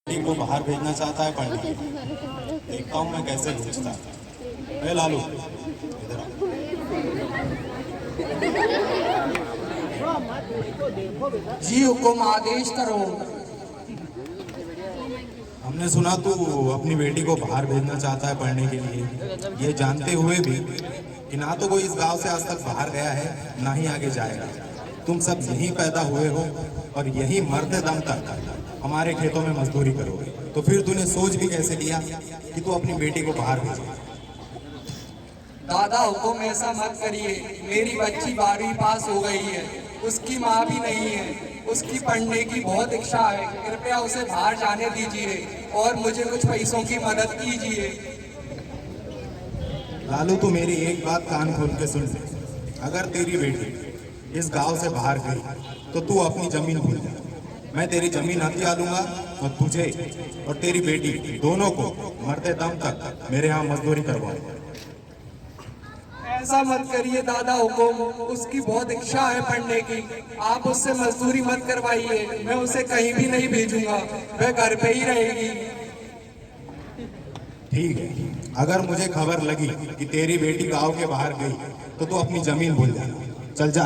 बेटी को बाहर भेजना चाहता है पढ़ने। देखता हूँ मैं कैसे भेजता है। लालू इधर आ। जी हुकुम, आदेश करो। हमने सुना तू अपनी बेटी को बाहर भेजना चाहता है पढ़ने के लिए, ये जानते हुए भी कि ना तो कोई इस गांव से आज तक बाहर गया है ना ही आगे जाएगा। तुम सब यहीं पैदा हुए हो और यहीं मरते दम तक हमारे खेतों में मजदूरी करोगे, तो फिर तूने सोच भी कैसे लिया कि तू अपनी बेटी को बाहर भेजे? दादा हुकुम, ऐसा मत करिए। मेरी बच्ची 12वीं पास हो गई है, उसकी माँ भी नहीं है, उसकी पढ़ने की बहुत इच्छा है। कृपया उसे बाहर जाने दीजिए और मुझे कुछ पैसों की मदद कीजिए। लालू, तू मेरी एक बात कान खोल के सुन ले। अगर तेरी बेटी इस गांव से बाहर गई तो तू अपनी जमीन भूल जा। मैं तेरी जमीन हथिया दूंगा और तुझे और तेरी बेटी दोनों को मरते दम तक मेरे यहाँ मजदूरी करवाऊंगा। ऐसा मत करिए दादा हुकुम, उसकी बहुत इच्छा है पढ़ने की। आप उससे मजदूरी मत करवाइए। मैं उसे कहीं भी नहीं भेजूंगा, वह घर पे ही रहेगी। ठीक है, अगर मुझे खबर लगी कि तेरी बेटी गांव के बाहर गई तो तू अपनी जमीन भूल जाना। चल जा।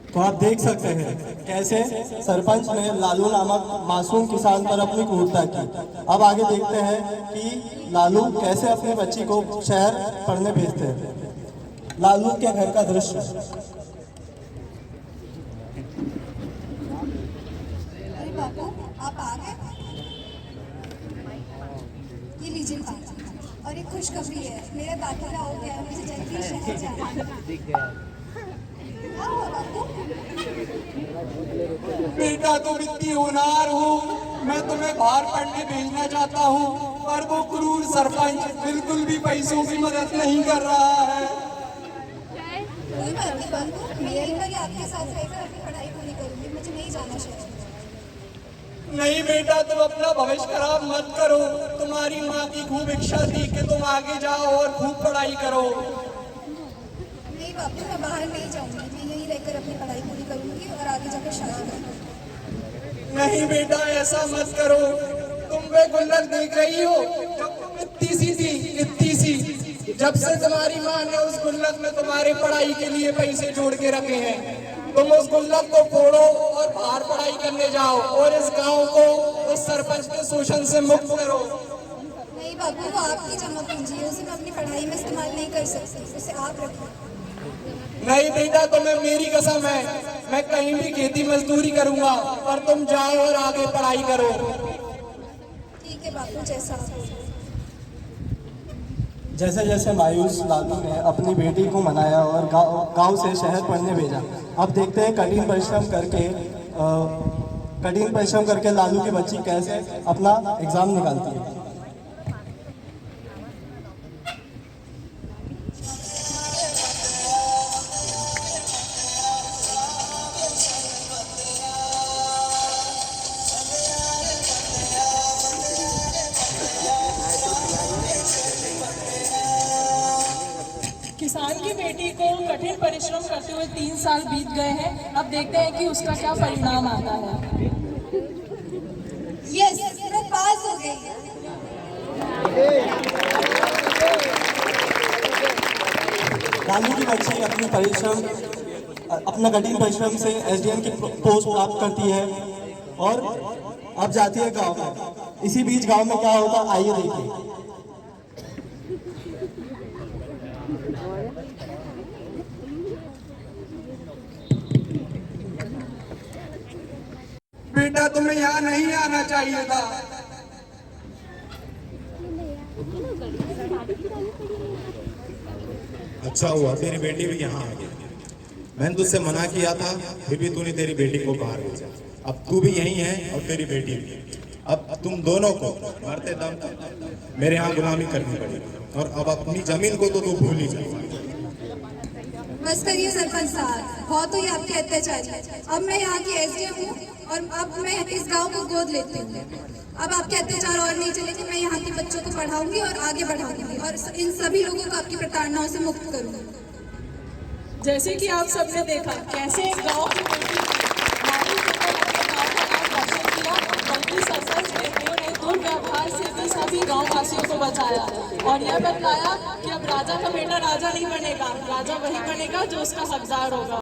तो आप देख सकते हैं कैसे सरपंच ने लालू नामक मासूम किसान पर अपनी क्रूरता की। अब आगे देखते हैं कि लालू कैसे अपनी बच्ची को शहर पढ़ने भेजते हैं। लालू के घर का दृश्य। अरे बापू, आप आ गए? ये लीजिए पानी। और एक खुशखबरी है, मेरा दाखिला हो गया, मुझे जल्दी शहर जाना है। बेटा, तुम इतनी होनहार हो, मैं तुम्हें बाहर पढ़ने भेजना चाहता हूँ, पर वो क्रूर सरपंच बिल्कुल भी पैसों की मदद नहीं कर रहा है। कोई बात नहीं बापू, मैं यहीं पर आपके साथ रहकर अपनी पढ़ाई पूरी करूंगी। मुझे नहीं जाना शहर। नहीं बेटा, तुम अपना भविष्य खराब मत करो। तुम्हारी माँ की खूब इच्छा थी कि तुम आगे जाओ और खूब पढ़ाई करो। नहीं बापू, मैं बाहर नहीं जाऊंगी। मैं यहीं रहकर अपनी पढ़ाई पूरी करूंगी और आगे जाकर शादी करूंगी। नहीं बेटा, ऐसा मत करो। तुम वे गुल्लक देख रही हो, जब तुम इतनी सी थी, इतनी सी, जब से तुम्हारी माँ ने उस गुल्लक में तुम्हारी पढ़ाई के लिए पैसे जोड़ के रखे हैं, तुम उस गुल्लक को फोड़ो और बाहर पढ़ाई करने जाओ और इस गांव को उस सरपंच के शोषण से मुक्त करो। नहीं बापू, वो आपकी जमा पूंजी है, उसे मैं अपनी पढ़ाई में इस्तेमाल नहीं कर सकती। उसे आप रखो। नहीं बेटा, तुम्हें मेरी कसम है, मैं कहीं भी खेती मजदूरी करूंगा, पर तुम जाओ और आगे पढ़ाई करो। ठीक है बापू, जैसा आप बोलो। जैसे जैसे मायूस लालू ने अपनी बेटी को मनाया और गांव से शहर पढ़ने भेजा। अब देखते हैं कठिन परिश्रम करके लालू की बच्ची कैसे अपना एग्जाम निकालती है। किसान की बेटी को कठिन परिश्रम करते हुए 3 साल बीत गए हैं। अब देखते हैं कि उसका क्या परिणाम आता है। यस, मैं पास हो गई। लालू की बच्ची अपना कठिन परिश्रम से एसडीएम की पोस्ट प्राप्त करती है और अब जाती है गांव में। इसी बीच गांव में क्या होता है आइए देखिए। बेटा, तुम्हें यहाँ नहीं आना चाहिए था। अच्छा हुआ तेरी बेटी भी यहाँ आ गई। मैंने तुझसे मना किया था, फिर भी तूने तेरी बेटी को बाहर भेजा। अब तू भी यहीं है और तेरी बेटी भी। अब तुम दोनों को मरते दम तक मेरे यहाँ गुलामी करनी पड़ेगी और अब अपनी जमीन को तो तू भूल ही जाएगा। बस करिए सरपंच साहब, बहुत हुई आपके अत्याचारी। अब मैं यहाँ की एसडीएम हूँ और अब मैं इस गांव को गोद लेती हूँ। अब आपके अत्याचार और नहीं चलेंगे। मैं यहाँ के बच्चों को पढ़ाऊंगी और आगे बढ़ाऊंगी और इन सभी लोगों को आपकी प्रताड़नाओं से मुक्त करूंगी। जैसे कि आप सबने देखा कैसे गांव की बेटी नारी को अपने गांव का नाम रोशन किया, बल्कि सरपंच ने अपने दुर्व्यवहार से भी सभी गाँव वासियों को बचाया और यह बताया कि अब राजा का बेटा राजा नहीं बनेगा, राजा वही बनेगा जो उसका हकदार होगा।